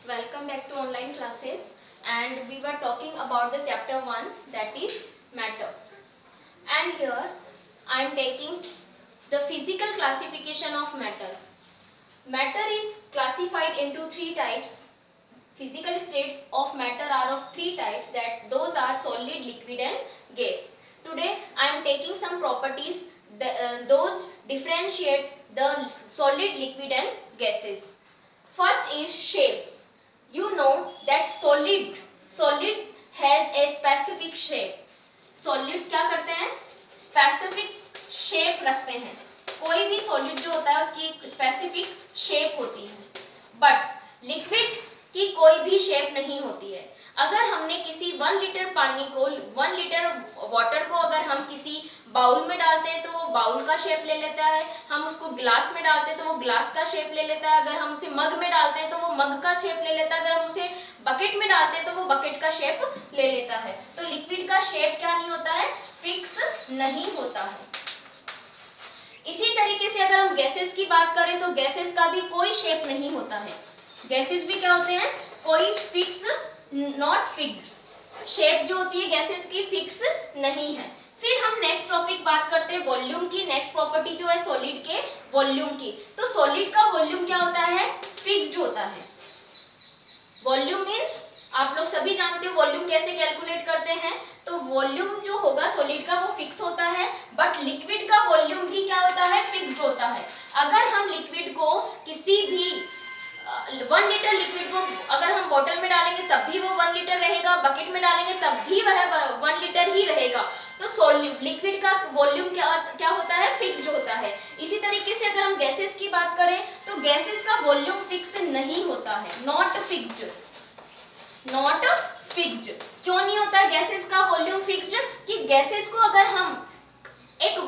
welcome back to online classes, and we were talking about the chapter 1, that is matter. And here I am taking the physical classification of matter. Matter is classified into three types. Physical states of matter are of three types, that those are solid, liquid and gas. Today I am taking some properties those differentiate the solid, liquid and gases. First is shape. You know that solid has a specific shape. Solids क्या करते हैं? Specific shape रखते हैं. कोई भी solid जो होता है उसकी एक specific shape होती है. But liquid की कोई भी शेप नहीं होती है. अगर हमने किसी 1 लीटर पानी को 1 लीटर वाटर को अगर हम किसी बाउल में डालते हैं तो वो बाउल का शेप ले लेता है. हम उसको ग्लास में डालते हैं तो वो ग्लास का शेप ले लेता है. अगर हम उसे मग में डालते हैं तो वो मग का शेप ले लेता है. अगर हम उसे बकेट में डालते हैं तो वो बकेट का शेप ले लेता है. तो लिक्विड का शेप क्या नहीं होता है? फिक्स नहीं होता है. इसी तरीके से अगर हम गैसेस की बात करें तो गैसेस का भी कोई शेप नहीं होता है. गैसेस भी क्या होते हैं? कोई फिक्स, नॉट फिक्स्ड शेप जो होती है गैसेस की फिक्स नहीं है. फिर हम नेक्स्ट टॉपिक बात करते हैं वॉल्यूम की. नेक्स्ट प्रॉपर्टी जो है सॉलिड के वॉल्यूम की. तो सॉलिड का वॉल्यूम क्या होता है? फिक्स्ड होता है. वॉल्यूम मींस आप लोग सभी जानते हो वॉल्यूम कैसे कैलकुलेट करते हैं. तो वॉल्यूम जो होगा सॉलिड का वो फिक्स होता है. बट लिक्विड का वॉल्यूम भी क्या होता है? फिक्स्ड होता है. अगर हम लिक्विड को किसी भी 1 लीटर लिक्विड को अगर हम बोतल में डालेंगे तब भी वो 1 लीटर रहेगा. बकेट में डालेंगे तब भी वह 1 लीटर ही रहेगा. तो लिक्विड का वॉल्यूम क्या होता है? फिक्स्ड होता है. इसी तरीके से अगर हम गैसेस की बात करें तो गैसेस का वॉल्यूम फिक्स नहीं होता है. Not fixed. क्यों नहीं होता है गैसेस का वॉल्यूम फिक्स्ड? कि गैसेस को अगर हम एक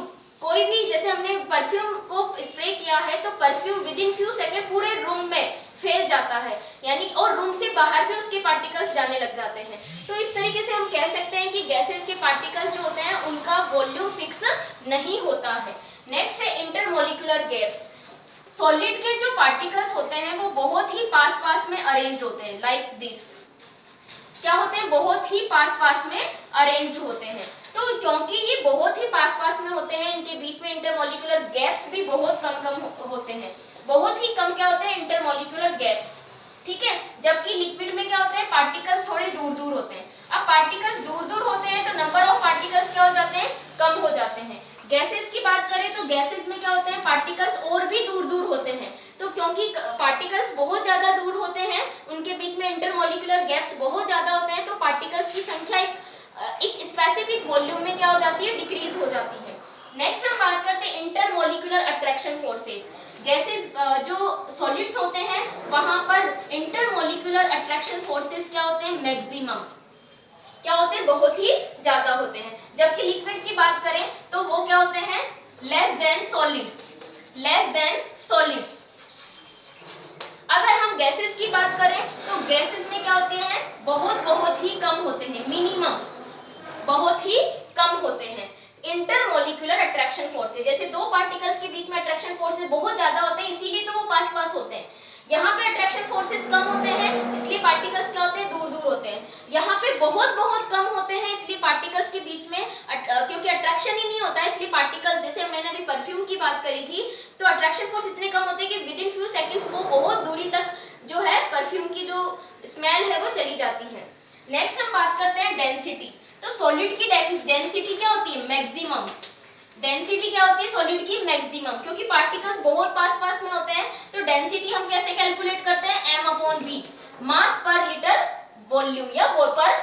कोई भी, जैसे हमने परफ्यूम को स्प्रे किया है तो perfume with in few second पूरे रूम में फैल जाता है, यानी और रूम से बाहर भी उसके पार्टिकल्स जाने लग जाते हैं. तो इस तरीके से हम कह सकते हैं कि गैसेस के पार्टिकल जो होते हैं उनका वॉल्यूम फिक्स नहीं होता है. नेक्स्ट है इंटरमोलिकुलर गैस. सॉलिड के जो पार्टिकल्स होते हैं वो बहुत ही पास में अरेंज्ड होते हैं. Like this. क्या होते हैं? बहुत ही पास में अरेंज्ड होते हैं. तो क्योंकि ये बहुत ही पास में होते हैं इनके बीच में इंटरमोलिकुलर गैप्स भी बहुत कम होते हैं. बहुत ही कम क्या होते हैं? Intermolecular gaps. ठीक है. जबकि लिक्विड में क्या होते हैं? पार्टिकल्स थोड़े दूर होते हैं. अब पार्टिकल्स दूर होते हैं तो नंबर ऑफ पार्टिकल्स क्या हो जाते हैं? कम हो जाते हैं. गैसेस की बात करें तो गैसेस में क्या होते हैं? पार्टिकल्स और भी दूर होते हैं. तो क्योंकि पार्टिकल्स बहुत ज्यादा दूर होते हैं उनके बीच में इंटरमोलिकुलर गैप्स बहुत ज्यादा होते हैं. तो पार्टिकल्स की संख्या एक स्पेसिफिक वॉल्यूम में क्या हो जाती है? डिक्रीज हो जाती है. नेक्स्ट हम बात करते हैं इंटरमोलिकुलर अट्रैक्शन फोर्सेस. गैसेस जो सॉलिड्स होते हैं वहां पर इंटरमोलिकुलर अट्रैक्शन फोर्सेस क्या होते हैं? मैक्सिमम क्या होते हैं? बहुत ही ज्यादा होते हैं. जबकि लिक्विड की बात करें तो वो क्या होते हैं? Less than solids. अगर हम गैसेस की बात करें तो गैसेस में क्या होते हैं? बहुत ही कम होते हैं. मिनिमम बहुत ही कम होते हैं. इंटरमोलिकुलर अट्रैक्शन फोर्सेस, जैसे दो पार्टिकल्स के बीच में अट्रैक्शन फोर्सेस बहुत ज्यादा होते हैं इसीलिए तो वो पास होते हैं. यहाँ पे अट्रैक्शन फोर्सेस कम होते हैं इसलिए पार्टिकल्स क्या होते हैं? दूर होते हैं. यहाँ पे बहुत कम होते हैं इसलिए पार्टिकल्स के बीच में क्योंकि अट्रैक्शन ही नहीं होता है इसलिए पार्टिकल्स, जैसे मैंने अभी परफ्यूम की बात करी थी तो अट्रैक्शन फोर्स इतने कम होते हैं कि विद इन फ्यू सेकंड्स वो बहुत दूरी तक जो है परफ्यूम की जो स्मेल है वो चली जाती है. नेक्स्ट हम बात करते हैं डेंसिटी. तो सॉलिड की डेंसिटी क्या होती है? मैक्सिमम. डेंसिटी क्या होती है सॉलिड की? मैक्सिमम. क्योंकि पार्टिकल्स बहुत पास में होते हैं तो डेंसिटी हम कैसे कैलकुलेट करते हैं? m/v, मास पर लीटर वॉल्यूम या पर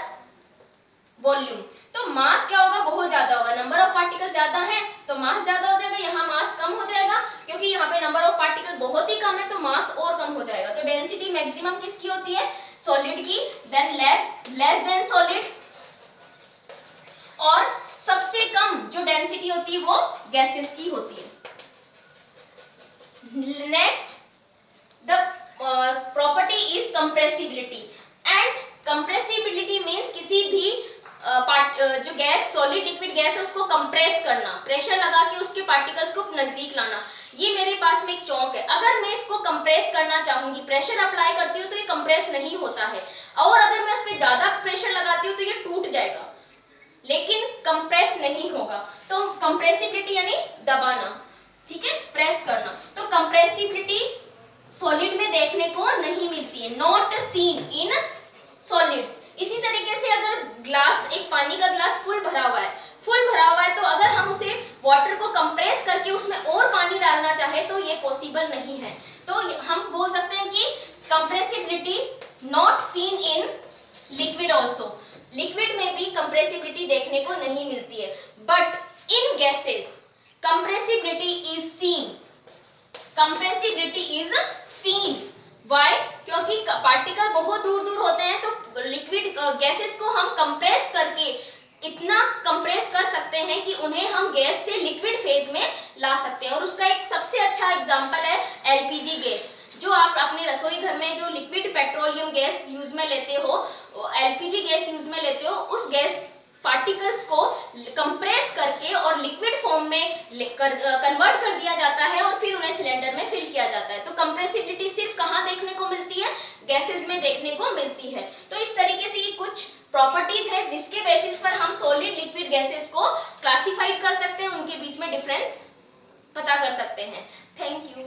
वॉल्यूम. तो मास क्या होगा? बहुत ज्यादा होगा. नंबर ऑफ पार्टिकल्स ज्यादा है तो मास ज्यादा हो जाएगा. यहाँ मास कम हो जाएगा क्योंकि यहाँ पे नंबर ऑफ पार्टिकल बहुत ही कम है तो मास और कम हो जाएगा. तो डेंसिटी मैक्सिमम किसकी होती है? सॉलिड की. Than less than solid. और सबसे कम जो डेंसिटी होती है वो गैसेस की होती है. Next the property is compressibility. And compressibility means किसी भी जो गैस, सॉलिड लिक्विड गैस है उसको कंप्रेस करना, प्रेशर लगा के उसके पार्टिकल्स को नजदीक लाना. ये मेरे पास में एक चौक है. अगर मैं इसको कंप्रेस करना चाहूंगी, प्रेशर अप्लाई करती हूँ तो ये कंप्रेस नहीं होता है, और अगर मैं इस पर ज्यादा प्रेशर लगाती हूँ तो ये टूट जाएगा, लेकिन कंप्रेस नहीं होगा। तो कंप्रेसिबिलिटी यानी दबाना, ठीक है, प्रेस करना। तो कंप्रेसिबिलिटी सॉलिड में देखने को नहीं मिलती है, नॉट सीन इन सॉलिड्स। इसी तरीके से अगर ग्लास, एक पानी का ग्लास फुल भरा हुआ है, तो अगर हम उसे वाटर को कंप्रेस करके उसमें और पानी डालना चाहे तो ये पॉसिबल नहीं है। तो हम बोल सकते हैं कि compressibility not seen in liquid also, liquid में भी कंप्रेसिबिलिटी देखने को नहीं मिलती है। But in gases compressibility is seen, compressibility is seen. Why? क्योंकि पार्टिकल बहुत दूर दूर होते हैं, तो लिक्विड गैसेस को हम कंप्रेस करके इतना कंप्रेस कर सकते हैं कि उन्हें हम गैस से लिक्विड फेज में ला सकते हैं। और उसका एक सबसे अच्छा एग्जांपल है एलपीजी गैस, जो आप अपने रसोई घर में जो लिक्विड पेट्रोलियम गैस यूज में लेते हो, एलपीजी गैस यूज में लेते हो, उस गैस पार्टिकल्स को कंप्रेस करके और लिक्विड फॉर्म में कन्वर्ट कर दिया जाता है और फिर उन्हें सिलेंडर में फिल किया जाता है। तो कंप्रेसिबिलिटी सिर्फ कहाँ देखने को मिलती है? गैसेस में देखने को मिलती है। तो इस तरीके से ये कुछ प्रॉपर्टीज है जिसके बेसिस पर हम सॉलिड लिक्विड गैसेस को क्लासिफाइड कर सकते हैं, उनके बीच में डिफरेंस पता कर सकते हैं। Thank you.